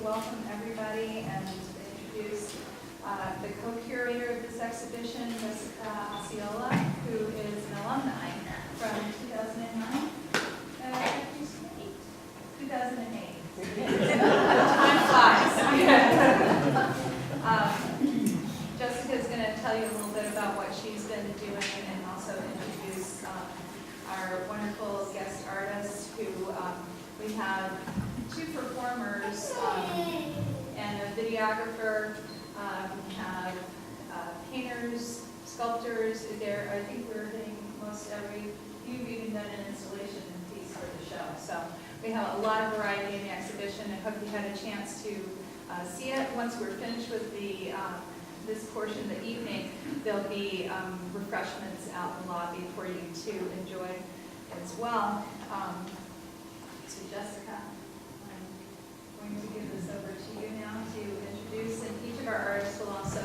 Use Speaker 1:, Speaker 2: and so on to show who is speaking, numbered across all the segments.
Speaker 1: welcome everybody and introduce the co-curator of this exhibition, Jessica Osceola, who is an alumni from 2009. 2008. Time flies. Jessica is going to tell you a little bit about what she's been doing and also introduce our wonderful guest artists who we have two performers and a videographer. We have painters, sculptors. There, I think we're hitting most every. You've even done an installation piece for the show. So we have a lot of variety in the exhibition. I hope you had a chance to see it. Once we're finished with the this portion of the evening, there'll be refreshments out in the lobby for you to enjoy as well. So Jessica, I'm going to give this over to you now to introduce, and each of our artists will also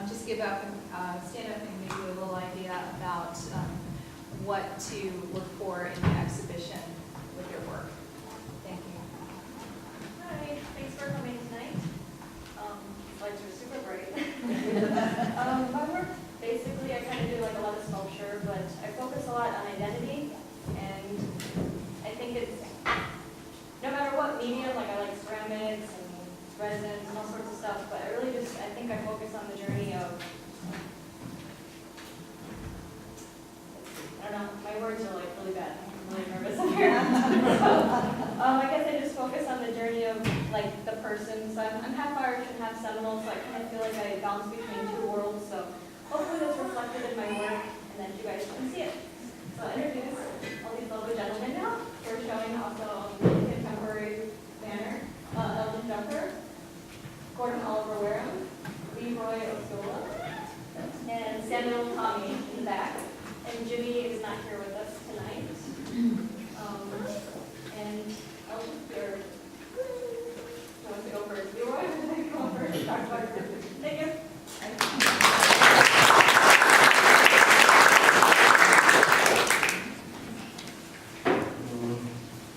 Speaker 1: just give up and stand up and give you a little idea about what to look for in the exhibition with your work. Thank you.
Speaker 2: Hi, thanks for coming tonight. Lights are super bright. My work, basically, I kind of do like a lot of sculpture, but I focus a lot on identity, and I think it's, no matter what medium, like I like ceramics and resins and all sorts of stuff, but I really just, I think I focus on the journey of, I don't know, my words are like really bad. I'm really nervous up here. I guess I just focus on the journey of like the person. So I'm half Irish and half Seminole, so I kind of feel like I bounce between two worlds. So hopefully that's reflected in my work and that you guys can see it. So I'll introduce all these lovely gentlemen now. We're showing also in contemporary manner Elgin Jumper, Gordon Oliver Wareham, LeRoy Osceola, and Samuel Tommie in the back. And Jimmy is not here with us tonight. And Elgin, I want to go first. LeRoy, go first. Talk about your business. Thank you.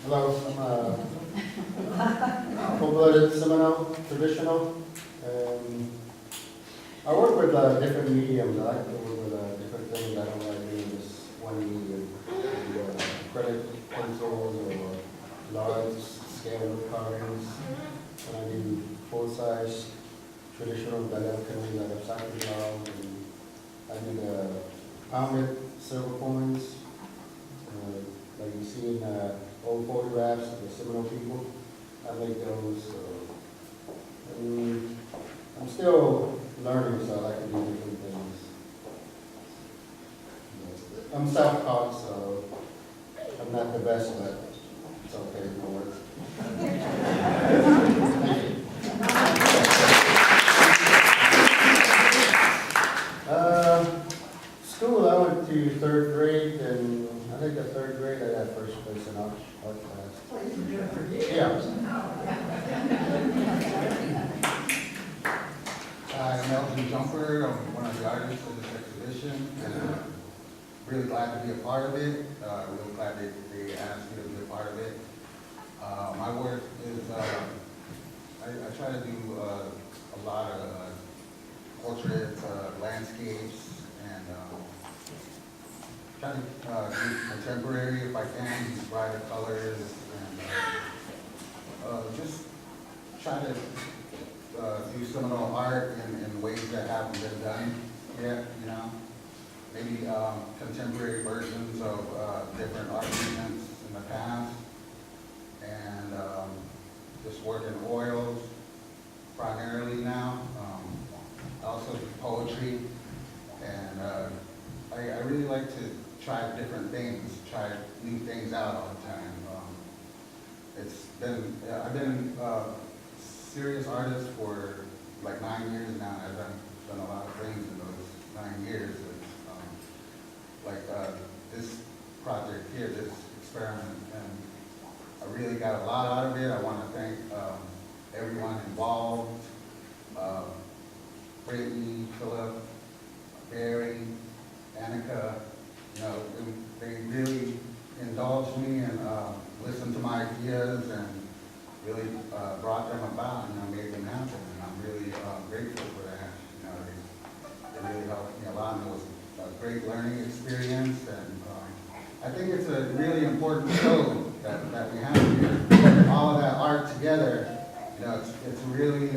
Speaker 3: Hello, I'm full-blooded Seminole, traditional. I work with different mediums. I like to work with different things. I don't like doing just one medium. Acrylic pencils or large scale wood carvings. When I do full-size traditional Elgin, like a sacred dog, and I do the pounded silver coins, like you see in old photographs of the Seminole people. I make those. So, I'm still learning, so I like to do different things. I'm self-taught, so I'm not the best, but it's okay, it works. Thank you. School, I went to third grade, and I think the third grade I got first place in art class. Yeah.
Speaker 4: I'm Elgin Jumper. I'm one of the artists of this exhibition, and really glad to be a part of it. Really glad they asked me to be a part of it. My work is, I try to do a lot of portraits, landscapes, and try to do contemporary if I can, use brighter colors, and just try to do Seminole art in ways that haven't been done yet, you know. Maybe contemporary versions of different art movements in the past, and just work in oils primarily now. I also do poetry, and I really like to try different things, try new things out all the time. I've been serious artist for like 9 years now. I've done a lot of things in those 9 years. This project here, this experiment, and I really got a lot out of it. I want to thank everyone involved, Brittany, Philip, Barry, Anica. You know, they really indulged me and listened to my ideas, and really brought them about, made them happen, and I'm really grateful for that. They really helped me a lot, and it was a great learning experience, and I think it's a really important show that we have here. All of that art together, it's really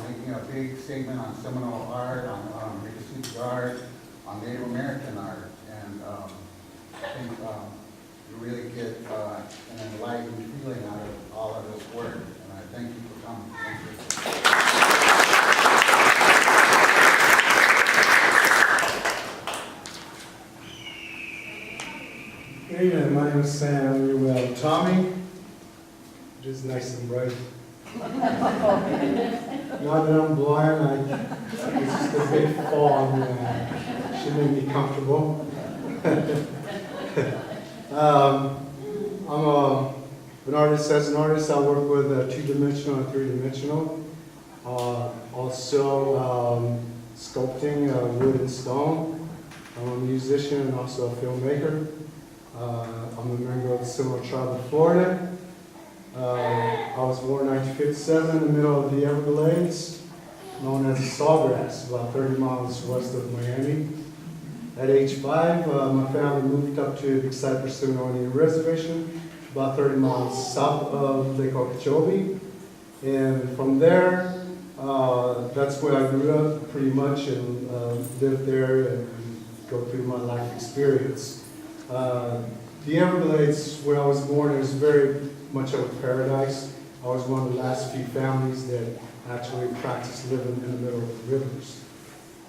Speaker 4: making a big statement on Seminole art, on Miccosukee art, on Native American art, and I think you really get an enlightened feeling out of all of this work, and I thank you for coming. Thank you.
Speaker 5: Hey, my name is Sam. You're Tommie. Just nice and bright. Now that I'm blind, it's just a big fog. Should make me comfortable. I'm an artist. As an artist, I work with two-dimensional and three-dimensional. Also, sculpting wood and stone. I'm a musician and also a filmmaker. I'm a member of the Seminole Tribe of Florida. I was born in 1957 in the middle of the Everglades, known as the Sawgrass, about 30 miles west of Miami. At age 5, my family moved up to Big Cypress Seminole Indian Reservation, about 30 miles south of Lake Okeechobee. And from there, that's where I grew up pretty much, and lived there and go through my life experience. The Everglades, where I was born, is very much of a paradise. I was one of the last few families that actually practiced living in the middle of the rivers.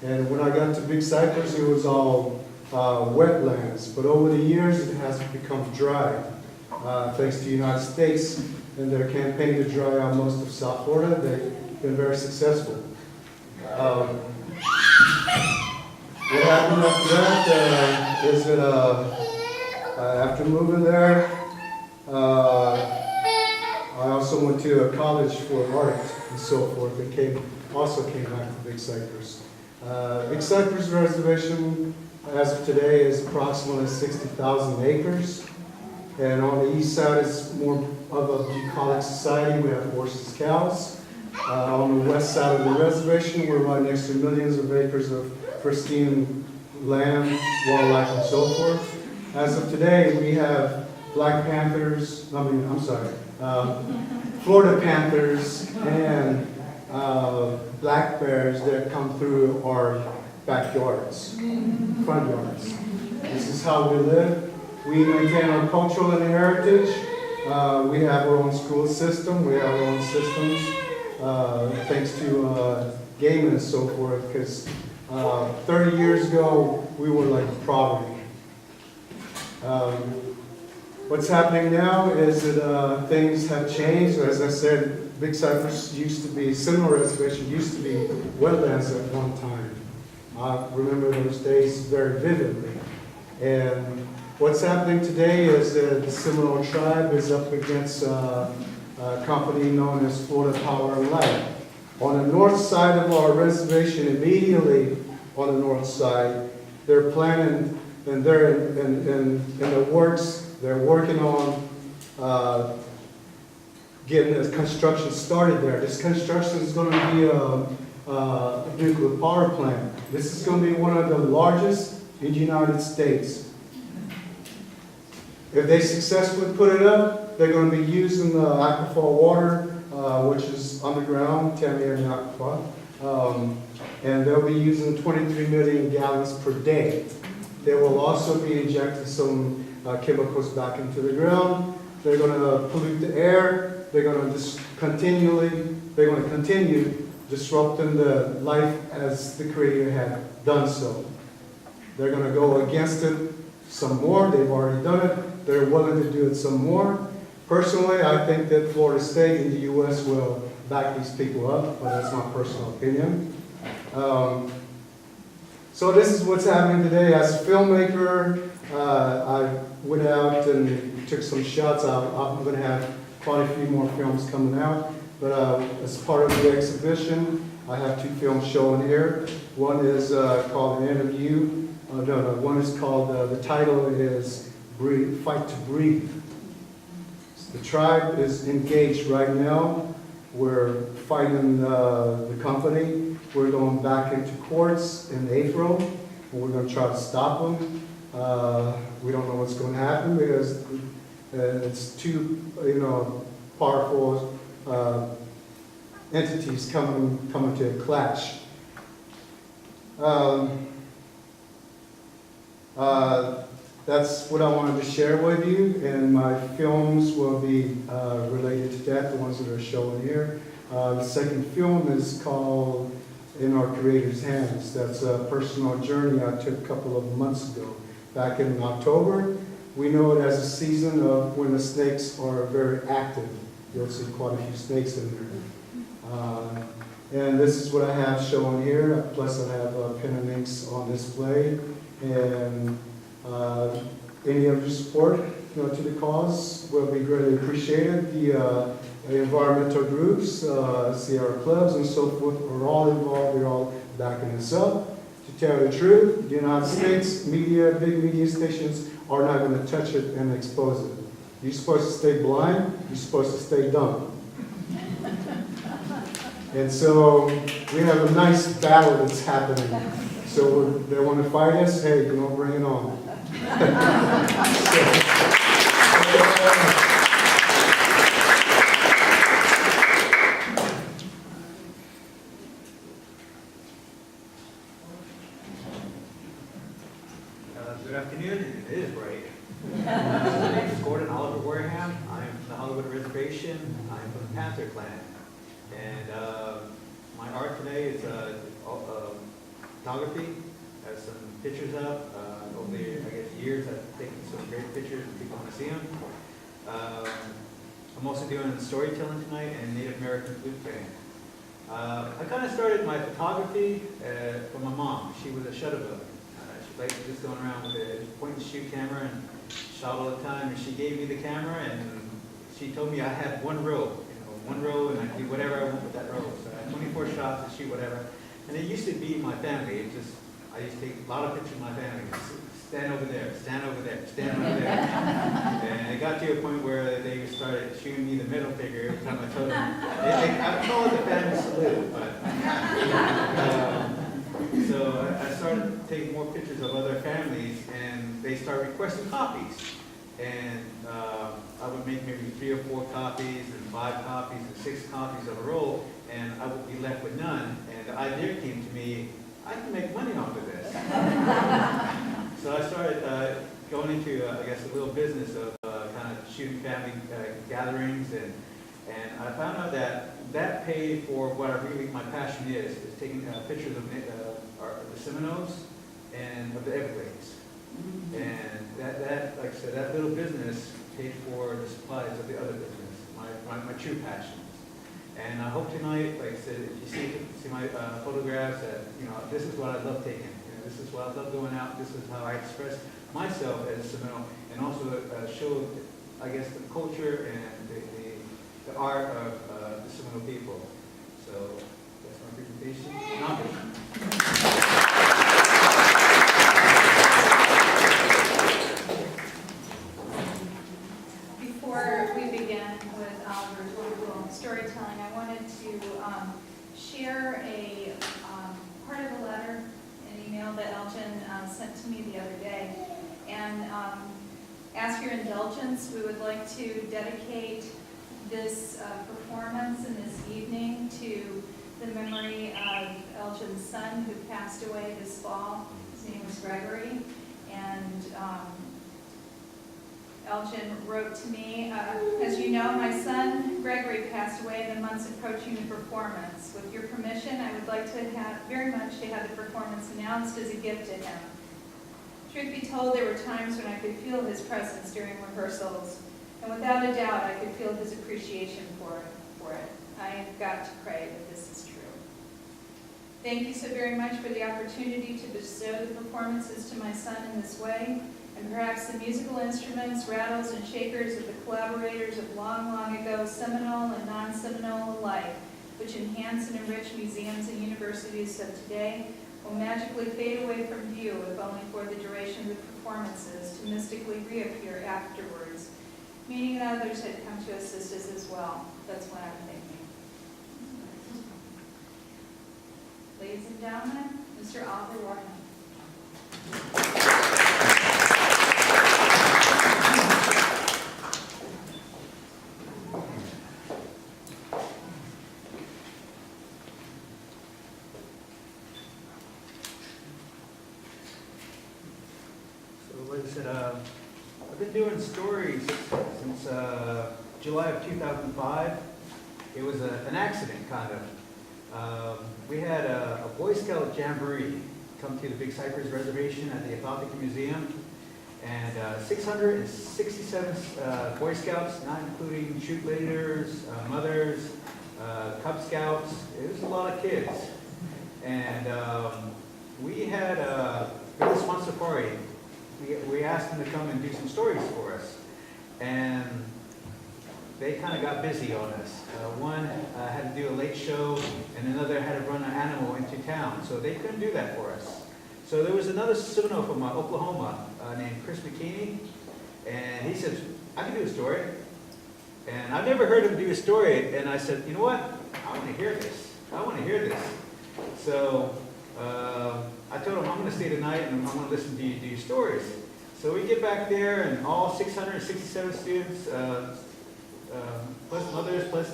Speaker 5: And when I got to Big Cypress, it was all wetlands. But over the years, it has become dry. Thanks to the United States and their campaign to dry out most of South Florida, they've been very successful. What happened after that is that after moving there, I also went to a college for art and so forth, and also came back to Big Cypress. Big Cypress Reservation, as of today, is approximately 60,000 acres. And on the east side is more of a bucolic society. We have horses, cows. On the west side of the reservation, we're right next to millions of acres of pristine land, wildlife, and so forth. As of today, we have Florida panthers and black bears that come through our backyards, front yards. This is how we live. We maintain our cultural and heritage. We have our own school system. We have our own systems, thanks to gaming and so forth, because 30 years ago, we were like poverty. What's happening now is that things have changed. As I said, Big Cypress used to be, Seminole Reservation used to be wetlands at one time. I remember those days very vividly. And what's happening today is that the Seminole Tribe is up against a company known as Florida Power and Light. On the north side of our reservation, immediately on the north side, they're planning, and they're in the works. They're working on getting the construction started there. This construction is going to be a nuclear power plant. This is going to be one of the largest in the United States. If they successfully put it up, they're going to be using the aquifer water, which is underground, Tommie and aquifer, and they'll be using 23 million gallons per day. They will also be injecting some chemicals back into the ground. They're going to pollute the air. They're going to continue disrupting the life as the Creator had done so. They're going to go against it some more. They've already done it. They're willing to do it some more. Personally, I think that Florida State and the U.S. will back these people up, but that's my personal opinion. So this is what's happening today. As a filmmaker, I went out and took some shots. I'm going to have quite a few more films coming out. But as part of the exhibition, I have 2 films showing here. One is called An Interview. One is called, the title is Fight to Breathe. The tribe is engaged right now. We're fighting the company. We're going back into courts in April, and we're going to try to stop them. We don't know what's going to happen because it's two, powerful entities coming to a clash. That's what I wanted to share with you, and my films will be related to that, the ones that are shown here. The second film is called In Our Creator's Hands. That's a personal journey I took a couple of months ago, back in October. We know it as a season of when the snakes are very active. You'll see quite a few snakes in there. And this is what I have shown here, plus I have pen and inks on display. And any of your support to the cause will be greatly appreciated. The environmental groups, Sierra clubs and so forth are all involved. They're all backing us up. To tell the truth, the United States media, big media stations are not going to touch it and expose it. You're supposed to stay blind. You're supposed to stay dumb. And so we have a nice battle that's happening. So they want to fight us. Hey, bring it on.
Speaker 6: Good afternoon. It is bright. My name is Gordon Oliver Wareham. I am from the Hollywood Reservation. I am from the Panther Clan. And my art today is photography. I have some pictures up. Over the, years, I've taken some great pictures and people want to see them. I'm also doing storytelling tonight and Native American flute playing. I kind of started my photography from my mom. She was a Sturdivant. She liked just going around with a point-and-shoot camera and shot all the time. And she gave me the camera and she told me I had one roll, and I could do whatever I want with that roll. So I had 24 shots to shoot whatever. And it used to be my family. I used to take a lot of pictures of my family. Stand over there, stand over there, stand over there. And it got to a point where they started shooting me the middle finger every time I told them. I call it the family salute, but so I started taking more pictures of other families, and they started requesting copies. And I would make maybe 3 or 4 copies, and 5 copies, and 6 copies of a roll, and I would be left with none. And the idea came to me, I can make money off of this. So I started going into, a little business of kind of shooting family gatherings, and I found out that paid for what my passion is taking pictures of the Seminoles and of the Everglades. And that, like I said, that little business paid for the supplies of the other business, my true passions. And I hope tonight, like I said, if you see my photographs, that this is what I love taking. This is what I love going out. This is how I express myself as a Seminole, and also show, the culture and the art of the Seminole people. So that's my presentation.
Speaker 1: Before we begin with Oliver's wonderful storytelling, I wanted to share a part of a letter, an email that Elgin sent to me the other day, and ask your indulgence. We would like to dedicate this performance and this evening to the memory of Elgin's son who passed away this fall. His name was Gregory, and Elgin wrote to me, as you know, my son Gregory passed away in the months approaching the performance. With your permission, I would like to very much to have the performance announced as a gift to him. Truth be told, there were times when I could feel his presence during rehearsals, and without a doubt, I could feel his appreciation for it. I have got to pray that this is true. Thank you so very much for the opportunity to bestow the performances to my son in this way, and perhaps the musical instruments, rattles, and shakers of the collaborators of long, long ago, Seminole and non-Seminole alike, which enhance and enrich museums and universities of today, will magically fade away from view, if only for the duration of the performances, to mystically reappear afterwards meeting others that come to assist us as well. That's what I'm thinking. Ladies and gentlemen, Mr. Arthur Wareham.
Speaker 6: So like I said, I've been doing stories since July of 2005. It was an accident, kind of. We had a Boy Scout jamboree come to the Big Cypress Reservation at the Authentic Museum, and 667 Boy Scouts, not including troop leaders, mothers, Cub Scouts. It was a lot of kids. And we had this one safari. We asked them to come and do some stories for us. And they kind of got busy on us. One had to do a late show, and another had to run an animal into town, so they couldn't do that for us. So there was another Seminole from Oklahoma named Chris McKinney, and he said, I can do a story. And I've never heard him do a story, and I said, you know what? I want to hear this. I want to hear this. So I told him, I'm going to stay tonight, and I want to listen to you do your stories. So we get back there, and all 667 students, plus mothers, plus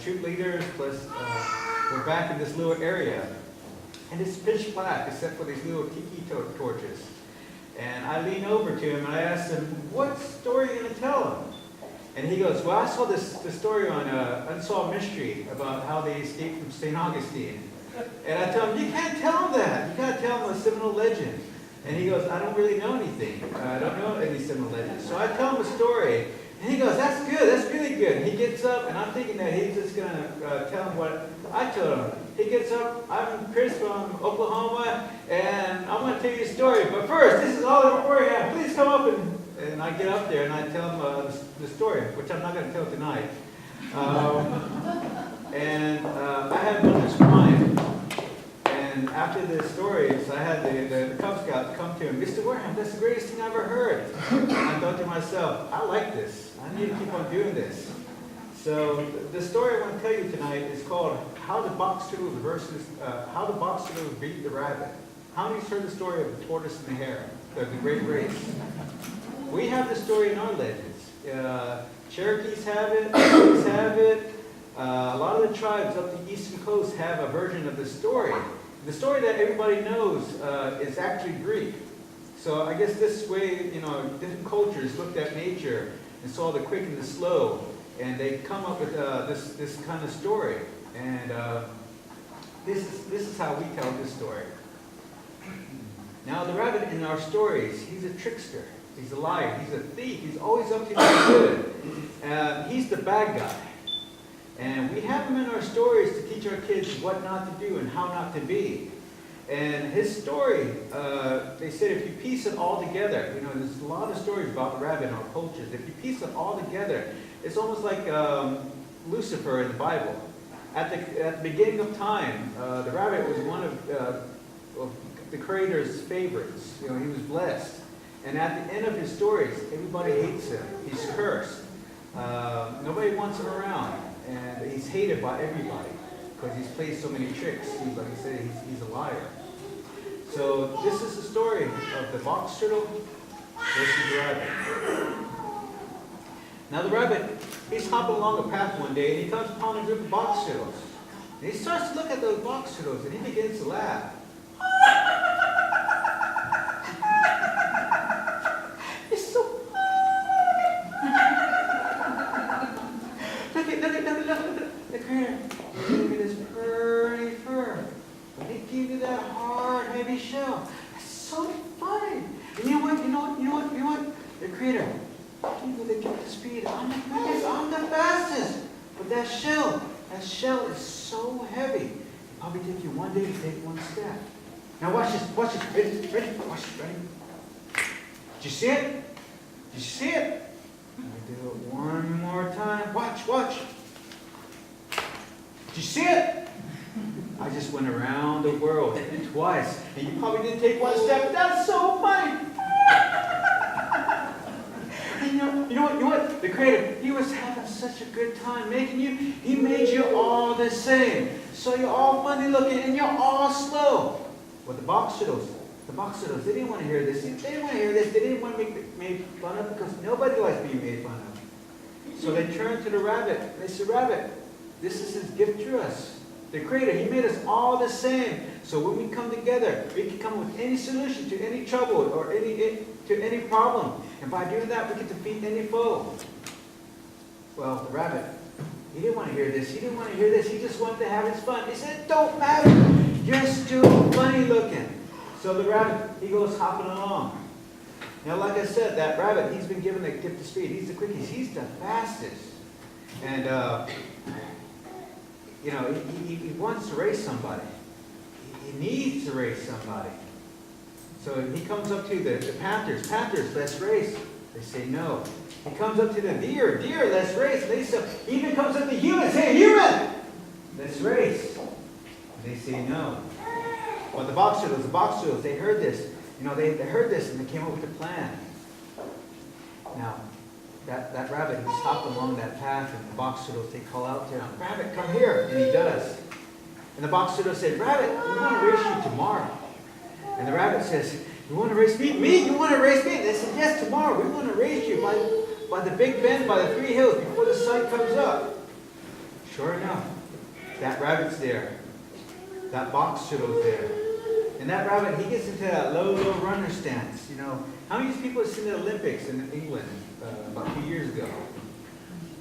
Speaker 6: troop leaders, plus we're back in this little area. And it's pitch black, except for these little tiki torches. And I lean over to him, and I asked him, what story are you going to tell him? And he goes, well, I saw this story on Unsolved Mystery about how they escaped from St. Augustine. And I tell him, you can't tell him that. You got to tell him a Seminole legend. And he goes, I don't really know anything. I don't know any Seminole legends. So I tell him a story. And he goes, that's good, that's really good. And he gets up, and I'm thinking that he's just going to tell him what I told him. He gets up, I'm Chris from Oklahoma, and I want to tell you a story. But first, this is all in Wareham. Please come up, and I get up there, and I tell him the story, which I'm not going to tell tonight. I had mothers crying. And after the stories, I had the Cub Scout come to him, Mr. Wareham, that's the greatest thing I ever heard. And I thought to myself, I like this. I need to keep on doing this. So the story I want to tell you tonight is called How the Box Turtle Beat the Rabbit. How many's heard the story of the tortoise and the hare, the great race? We have the story in our legends. Cherokees have it, Creeks have it. A lot of the tribes up the eastern coast have a version of the story. The story that everybody knows is actually Greek. So I guess this way, different cultures looked at nature and saw the quick and the slow, and they come up with this kind of story. And this is how we tell this story. Now the rabbit in our stories, he's a trickster, he's a liar, he's a thief, he's always up to no good. He's the bad guy. And we have him in our stories to teach our kids what not to do and how not to be. And his story, they said if you piece it all together, there's a lot of stories about the rabbit in our cultures. If you piece it all together, it's almost like Lucifer in the Bible. At the beginning of time, the rabbit was one of the Creator's favorites. He was blessed. And at the end of his stories, everybody hates him. He's cursed. Nobody wants him around. And he's hated by everybody because he's played so many tricks. Like I said, he's a liar. So this is the story of the box turtle versus the rabbit. Now the rabbit, he's hopping along a path one day, and he comes upon a group of box turtles. And he starts to look at those box turtles, and he begins to laugh. It's so Look at Creator. Look at this pretty fur. But they give you that hard, heavy shell. It's so funny. And you know what? The Creator. They get the speed. I'm the quickest. I'm the fastest. But that shell is so heavy. It'll probably take you one day to take one step. Now watch this. Ready? Watch this. Ready? Did you see it? Did you see it? Let me do it one more time. Watch. Did you see it? I just went around the world twice, and you probably didn't take one step. That's so funny. And you know what? the Creator, He was having such a good time making you. He made you all the same. So you're all funny looking and you're all slow. Well, the box turtles, they didn't want to hear this. They didn't want to hear this. They didn't want to be made fun of because nobody likes being made fun of. So they turned to the rabbit. And they said, Rabbit, this is His gift to us. The Creator, He made us all the same. So when we come together, we can come with any solution to any trouble or to any problem. And by doing that, we can defeat any foe. Well, the rabbit, he didn't want to hear this. He didn't want to hear this. He just wanted to have his fun. He said, it don't matter. You're still funny looking. So the rabbit, he goes hopping along. Now, like I said, that rabbit, he's been given the gift of speed. He's the quickest. He's the fastest. And, you know, he wants to race somebody. He needs to race somebody. So he comes up to the panthers. Panthers, let's race. They say no. He comes up to the deer. Deer, let's race. They say, he even comes up to humans. Hey, human, let's race. They say no. Well, the box turtles, they heard this. You know, they heard this and they came up with a plan. Now, that rabbit, he stopped along that path, and the box turtles, they call out to him, Rabbit, come here. And he does. And the box turtle said, Rabbit, we want to race you tomorrow. And the rabbit says, you want to race me? Me? You want to race me? They said, yes, tomorrow. We want to race you by the big bend, by the 3 hills, before the sun comes up. Sure enough, that rabbit's there. That box turtle's there. And that rabbit, he gets into that low runner stance. You know, how many people have seen the Olympics in England about 2 years ago?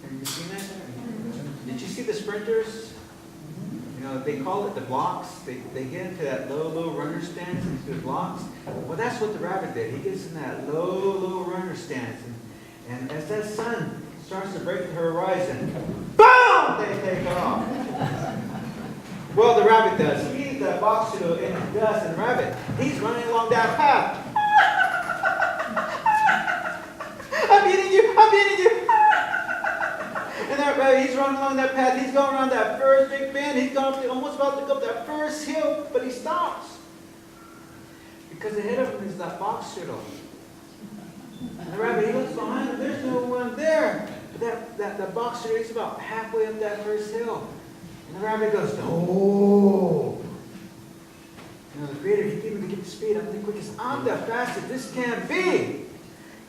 Speaker 6: Have you seen that? Did you see the sprinters? You know, they call it the blocks. They get into that low runner stance, into the blocks. Well, that's what the rabbit did. He gets in that low runner stance. And as that sun starts to break the horizon, boom! They take off. Well, the rabbit does. He eats that box turtle in his dust, and the rabbit, he's running along that path. I'm eating you! I'm eating you! And that rabbit, he's running along that path. He's going around that first big bend. He's going almost about to go up that first hill, but he stops. Because ahead of him is that box turtle. And the rabbit, he looks behind him. There's no one there. But that box turtle is about halfway up that first hill. And the rabbit goes, no. You know, the Creator, He gave me the gift of speed. I'm the quickest. I'm the fastest. This can't be.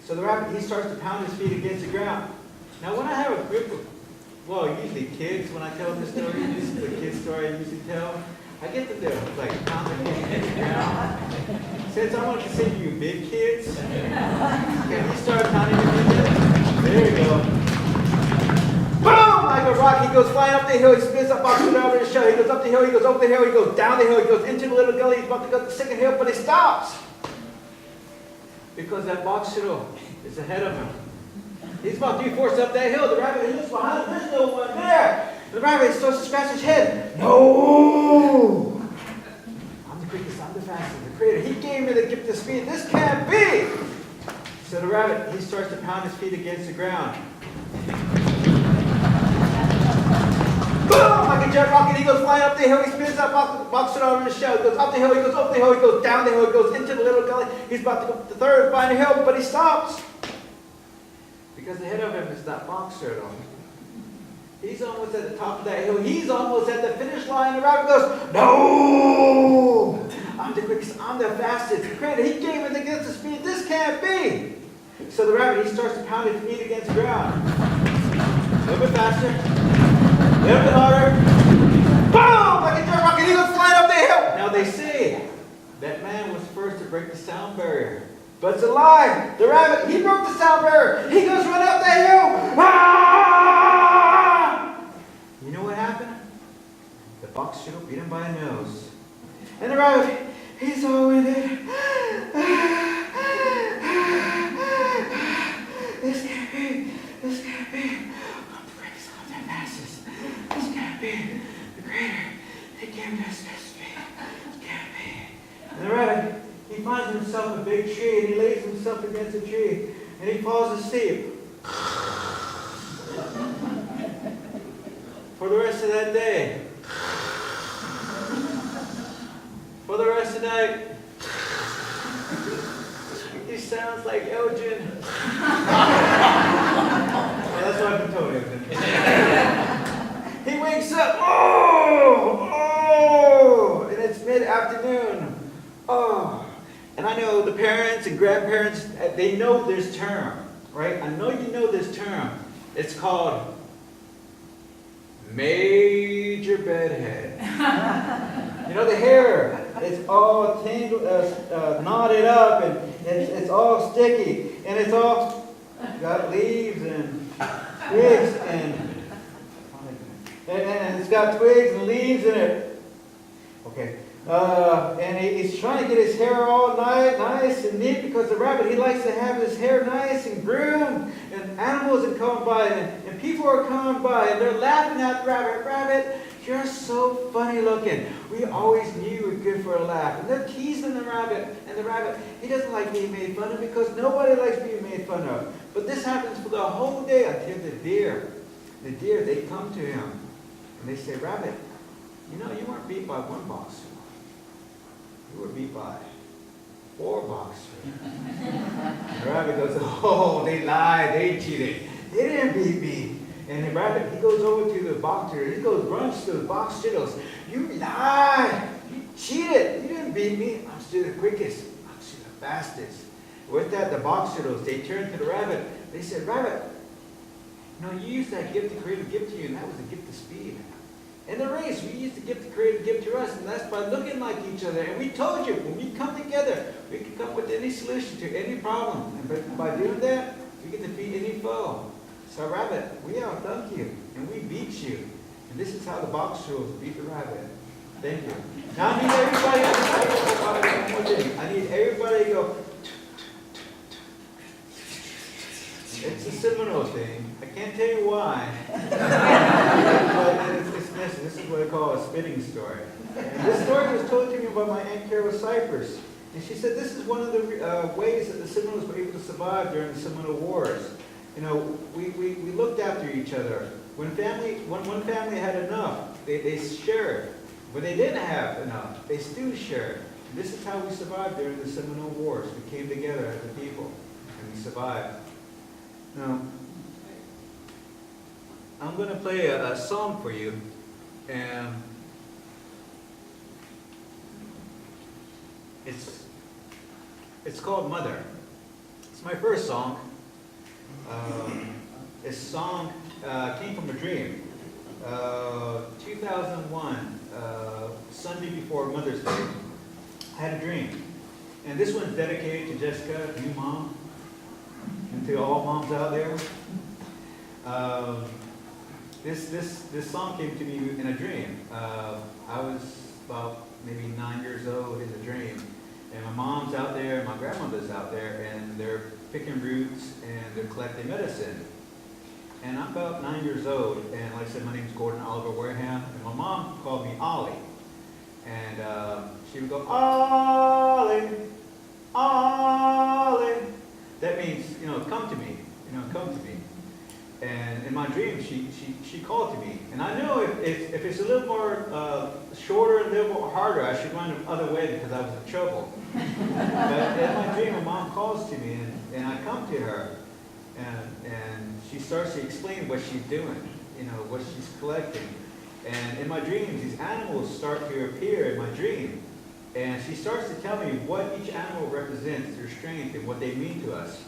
Speaker 6: So the rabbit, he starts to pound his feet against the ground. Now, when I have a group of, well, usually kids, when I tell them this story, this is the kid story I usually tell, I get them to, like, pound their feet against the ground. Since I want to consider you big kids, can you start pounding your feet? There you go. Boom! Like a rock, he goes flying up the hill, he spins up off the over the shell, he goes up the hill, he goes over the hill, he goes down the hill, he goes into the little gully, he's about to go to the second hill, but he stops. Because that box turtle is ahead of him. He's about 3/4 up that hill. The rabbit, he looks behind him, there's no one there. The rabbit starts to scratch his head. No! I'm the quickest, I'm the fastest, the Creator. He gave me the gift of speed. This can't be! So the rabbit, he starts to pound his feet against the ground. Boom! Like a jet rocket, he goes flying up the hill, he spins that box turtle over his shell, he goes up the hill, he goes over the hill, he goes down the hill, he goes into the little gully, he's about to go up the third and final hill, but he stops. Because ahead of him is that box turtle. He's almost at the top of that hill, he's almost at the finish line, the rabbit goes, no! I'm the quickest, I'm the fastest, the Creator, He gave me the gift of speed, this can't be! So the rabbit, he starts to pound his feet against the ground. A little bit faster. A little bit harder. Boom! Like a jet rocket, he goes flying up the hill. Now they say that man was first to break the sound barrier. But it's a lie. The rabbit, he broke the sound barrier. He goes running up that hill. Ah! You know what happened? The box turtle beat him by a nose. And the rabbit, he's all in it. This can't be. This can't be. I'm the greatest, I'm the fastest. This can't be. The Creator, He gave me this speed. This can't be. And the rabbit, he finds himself a big tree and he lays himself against a tree and he falls asleep. For the rest of that day. For the rest of the night. He sounds like Elgin. grandparents, they know this term, right? I know you know this term. It's called major bedhead. You know, the hair, it's all tangled, knotted up, and it's all sticky, and it's all got leaves and twigs, and it's got twigs and leaves in it. Okay. And he's trying to get his hair all nice and neat, because the rabbit, he likes to have his hair nice and groomed, and animals are coming by, and people are coming by, and they're laughing at the rabbit. Rabbit, you're so funny looking. We always knew you were good for a laugh. And they're teasing the rabbit, and the rabbit, he doesn't like being made fun of, because nobody likes being made fun of. But this happens for the whole day until the deer, they come to him, and they say, Rabbit, you know, you weren't beat by one boxer. You were beat by 4 boxers. The rabbit goes, oh, they lied, they cheated. They didn't beat me. And the rabbit, he goes over to the boxer, he runs to the box, he goes, you lied, you cheated, you didn't beat me. I'm still the quickest, I'm still the fastest. With that, the boxer, they turned to the rabbit, they said, Rabbit, you know, you used that gift, the Creator gift to you, and that was the gift of speed. In the race, we used to give the Creator gift to us, and that's by looking like each other. And we told you, when we come together, we can come with any solution to any problem. And by doing that, we can defeat any foe. So Rabbit, we outdone you, and we beat you. And this is how the boxers beat the rabbit. Thank you. Now I need everybody to go. It's a Seminole thing. I can't tell you why. But this is what I call a spitting story. And this story was told to me by my Aunt Carol Cypress. And she said this is one of the ways that the Seminoles were able to survive during the Seminole Wars. You know, we looked after each other. When one family had enough, they shared. When they didn't have enough, they still shared. And this is how we survived during the Seminole Wars. We came together as a people, and we survived. Now, I'm going to play a song for you, and it's called Mother. It's my first song. This song came from a dream. 2001, Sunday before Mother's Day, I had a dream. And this one's dedicated to Jessica, you mom, and to all moms out there. This song came to me in a dream. I was about maybe 9 years old in the dream. And my mom's out there, my grandmother's out there, and they're picking roots and they're collecting medicine. And I'm about 9 years old, and like I said, my name's Gordon Oliver Wareham, and my mom called me Ollie. And she would go, Ollie, Ollie. That means, you know, come to me, come to me. And in my dream, she called to me. And I know if it's a little more shorter and a little more harder, I should run the other way because I was in trouble. But in my dream, my mom calls to me, and I come to her, and she starts to explain what she's doing, what she's collecting. And in my dreams, these animals start to appear in my dream. And she starts to tell me what each animal represents, their strength, and what they mean to us.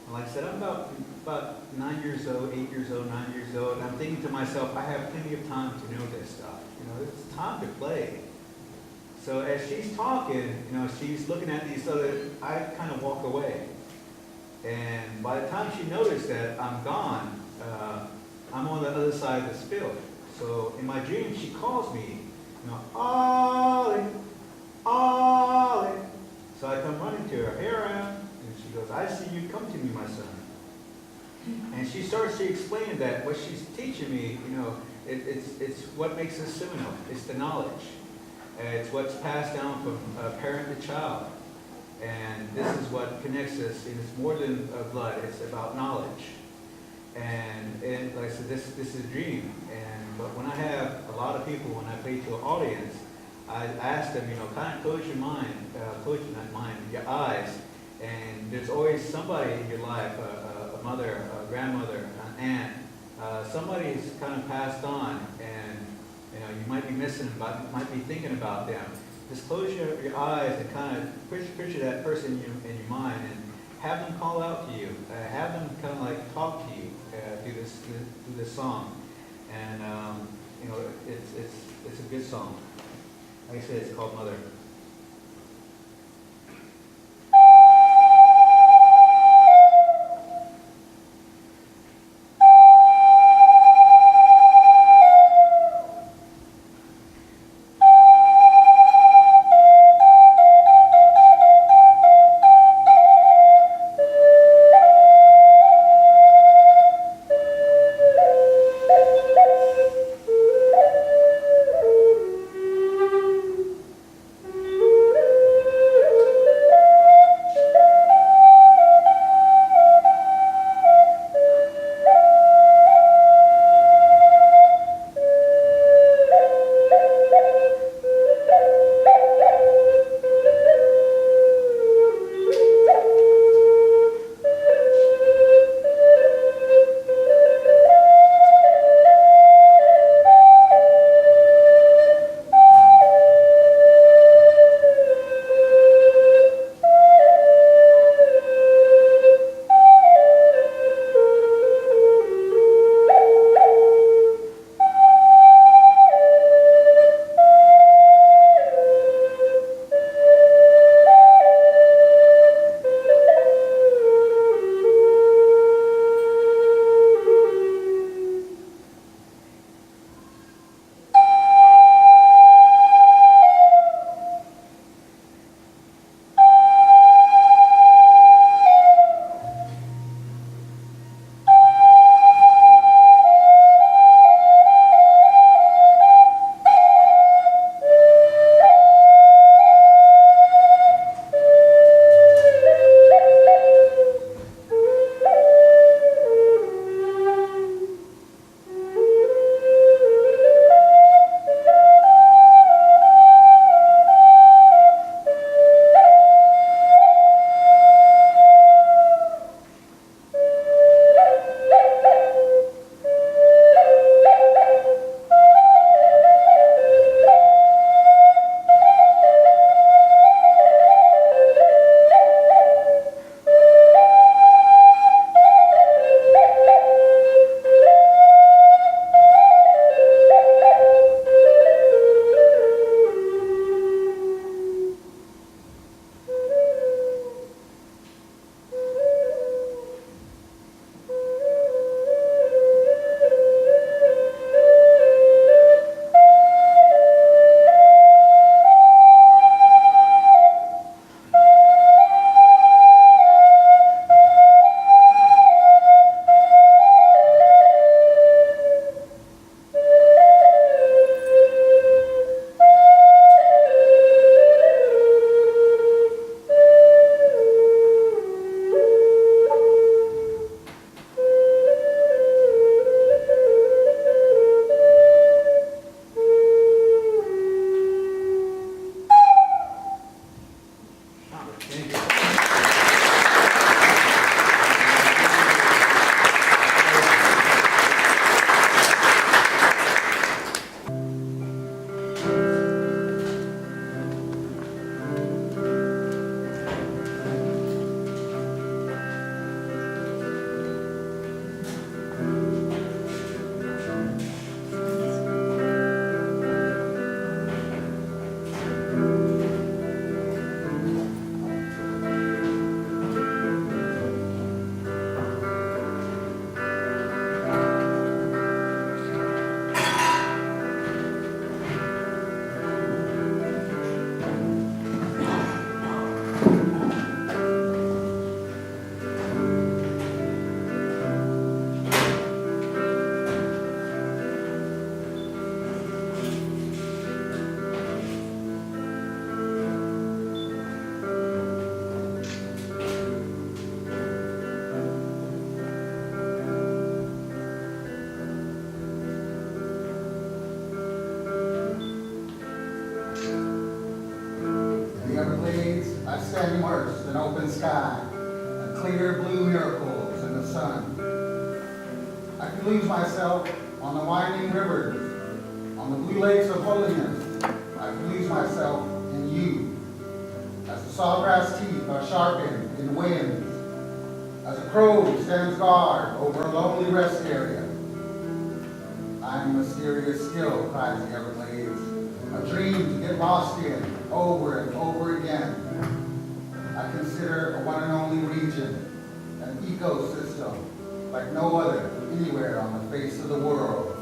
Speaker 6: And like I said, I'm about 9 years old, 8 years old, 9 years old, and I'm thinking to myself, I have plenty of time to know this stuff. It's time to play. So as she's talking, she's looking at these other, I kind of walk away. And by the time she noticed that I'm gone, I'm on the other side of this field. So in my dream, she calls me, Ollie, Ollie. So I come running to her, here I am. And she goes, I see you, come to me, my son. And she starts to explain that what she's teaching me, it's what makes us Seminole. It's the knowledge. It's what's passed down from parent to child. And this is what connects us. It's more than blood. It's about knowledge. And like I said, this is a dream. But when I have a lot of people, when I play to an audience, I ask them, kind of close your mind, your eyes. And there's always somebody in your life, a mother, a grandmother, an aunt, somebody who's kind of passed on, and you might be missing, might be thinking about them. just close your eyes and kind of picture that person in your mind and have them call out to you. Have them kind of like talk to you through this song. And you know, it's a good song. Like I said, it's called Mother.
Speaker 4: Everglades, I stand immersed in open sky, and clear blue miracles in the sun. I can lose myself on the winding rivers, on the blue lakes of holiness. I can lose myself in sawgrass teeth are sharpened in winds as a crow stands guard over a lonely rest area. I'm a mysterious skill, cries the Everglades, a dream to get lost in over and over again. I consider a one and only region, an ecosystem like no other anywhere on the face of the world.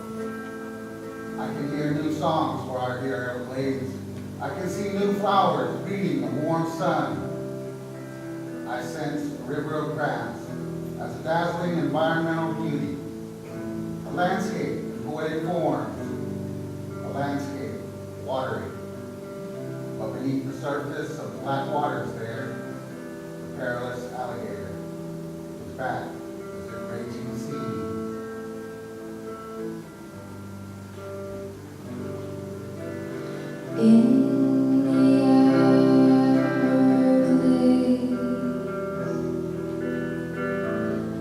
Speaker 4: I can hear new songs for our dear Everglades. I can see new flowers greeting the warm sun. I sense a river of grass as a dazzling environmental beauty, a landscape in poetic forms, a landscape watery. But beneath the surface of the black waters there, the perilous alligator is back as a raging sea.
Speaker 7: In the Everglades,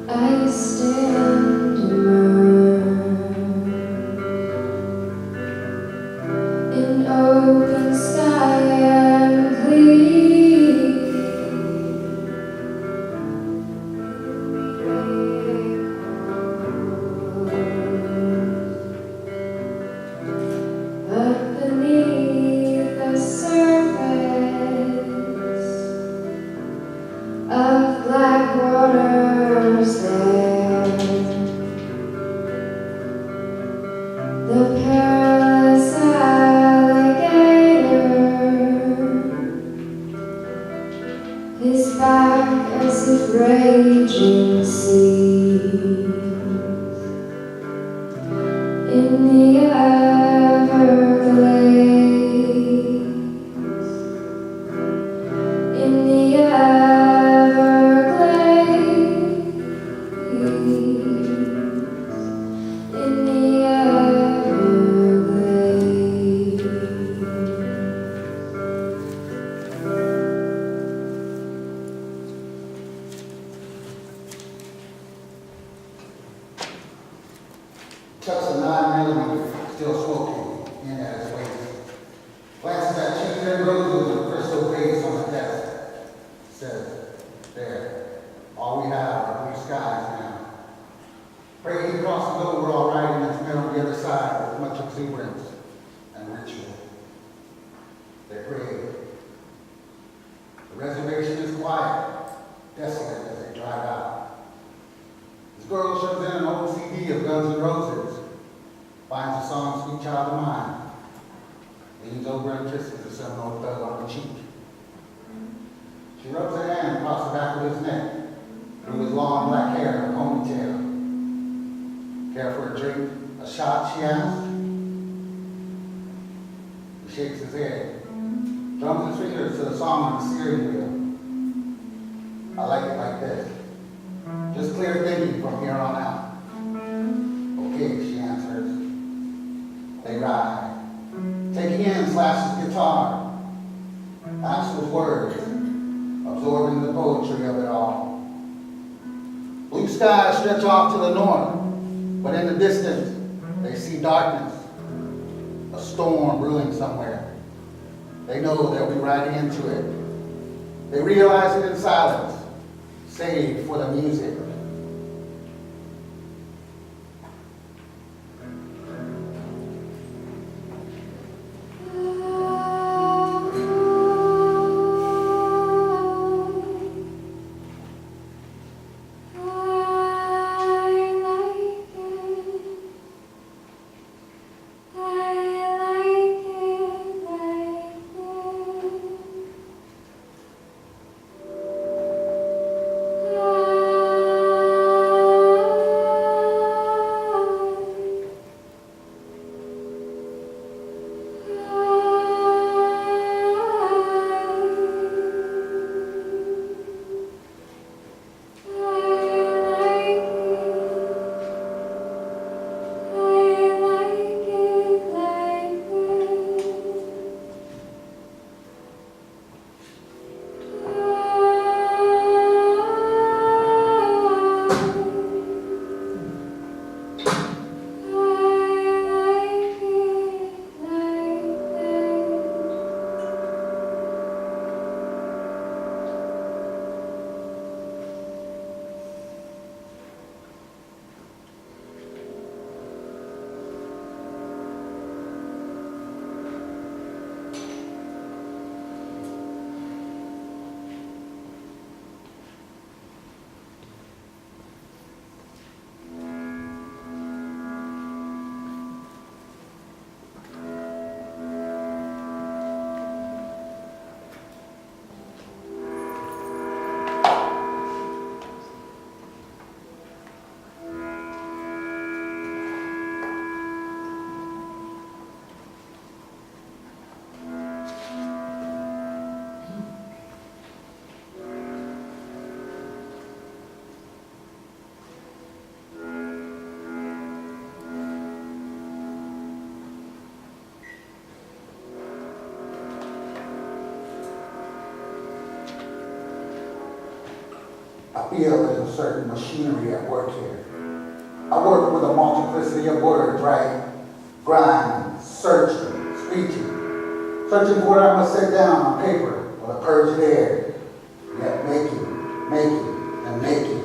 Speaker 7: I stand immersed in open sky and clear. But beneath the surface of black waters there, the perilous alligator is back as if raging seas in the Everglades. In the Everglades, in the Everglades.
Speaker 4: Chucks a 9mm, still smoking, in at his waist. Glances at cheeks and roses with a crystal vase on the desk. Says, there, all we have are blue skies now. Pray he crosses over all right and is met on the other side with much exuberance and ritual. They pray. The reservation is quiet, desolate as they drive out. This girl shows in an old CD of Guns N' Roses, finds the song Sweet Child of Mine, leans over and kisses the Seminole thug on the cheek. She rubs her hand across the back of his neck, through his long black hair and a ponytail. Care for a drink? A shot, she asks. He shakes his head, drums his fingers to the song on the steering wheel. I like it like this. Just clear thinking from here on out. Okay, she answers. They ride. Taking in Slash's guitar. Axel's words, absorbing the poetry of it all. Blue skies stretch off to the north, but in the distance, they see darkness. A storm brewing somewhere. They know they'll be riding into it. They realize it in silence, save for the music.
Speaker 7: I
Speaker 4: I feel there's a certain machinery at work here. I work with a multiplicity of words, right? Grinding, searching, screeching, searching for what I must set down on paper with a purged air, yet making, and making.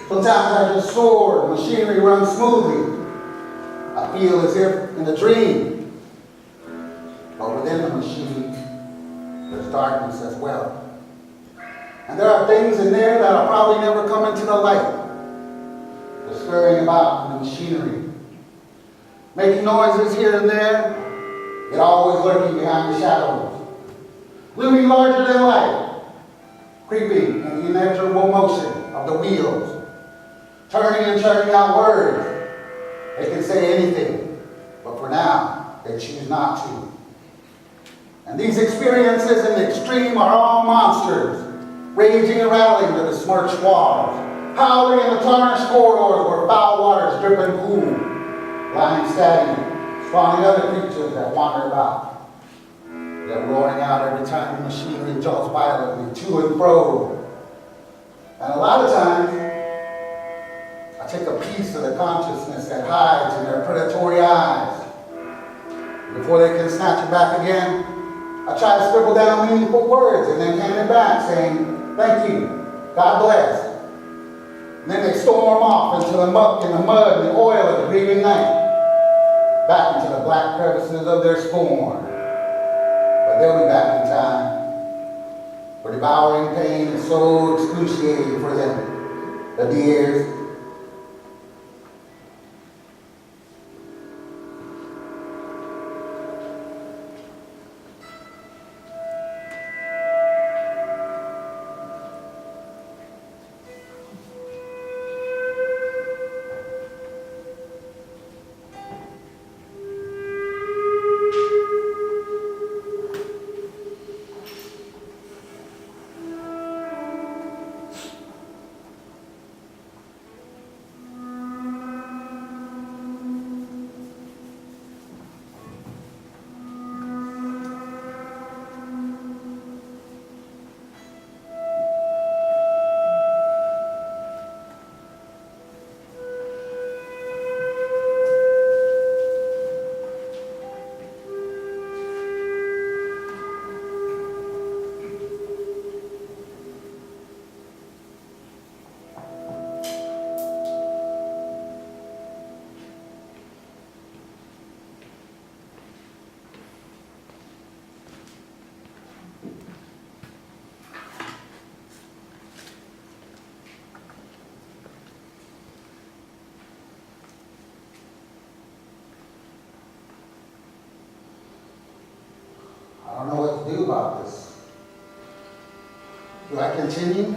Speaker 4: Sometimes I just soar, the machinery runs smoothly. I feel as if in a dream. But within the machine, there's darkness as well. And there are things in there that'll probably never come into the light. They're scurrying about in the machinery, making noises here and there, yet always lurking behind the shadows, looming larger than life, creeping in the inexorable motion of the wheels, turning and churning out words. They can say anything, but for now, they choose not to. And these experiences in the extreme are all monsters, raging and rattling to the smirched walls, howling in the tarnished corridors where foul waters drip and pool, lying stagnant, spawning other creatures that wander about. They're roaring out every time the machinery jolts violently to and fro. And a lot of times, I take a piece of the consciousness that hides in their predatory eyes. Before they can snatch it back again, I try to scribble down meaningful words and then hand it back saying, thank you, God bless. And then they storm off into the muck and the mud and the oil of the grieving night, back into the black crevices of their scorn. But they'll be back in time. For devouring pain is so excruciating for them, the dears. I don't know what to do about this. Do I continue?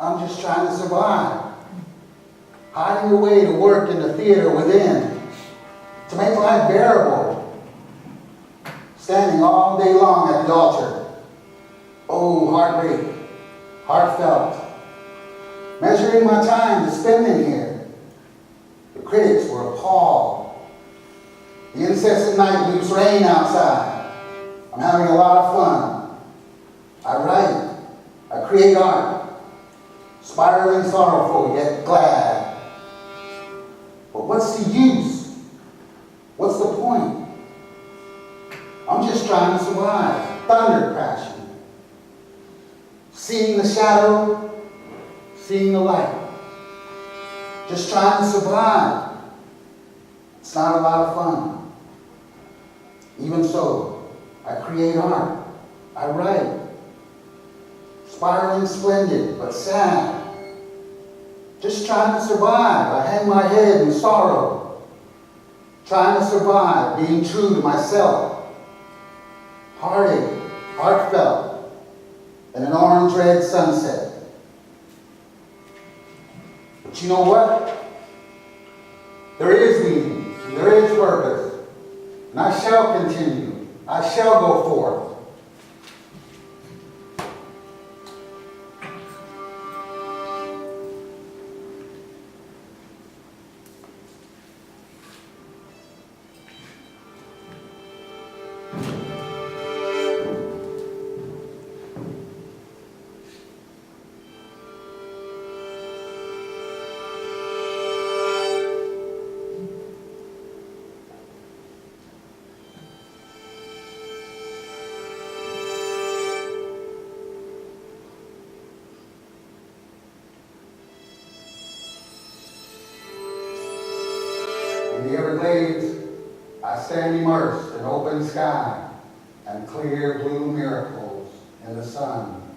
Speaker 4: I'm just trying to survive. Hiding away to work in the theater within, to make life bearable. Standing all day long at the altar. Oh, heartbreak, heartfelt. Measuring my time to spending here. The critics were appalled. The incessant night leaves rain outside. I'm having a lot of fun. I write. I create art. Spiraling sorrowful yet glad. But what's the use? What's the point? I'm just trying to survive. Thunder crashing. Seeing the shadow, seeing the light. Just trying to survive. It's not a lot of fun. Even so, I create art. I write. Spiraling splendid, but sad. Just trying to survive. I hang my head in sorrow. Trying to survive, being true to myself. Heartache, heartfelt, and an orange red sunset. But you know what? There is meaning, and there is purpose. And I shall continue. I shall go forth. Everglades, I stand immersed in open sky and clear blue miracles in the sun.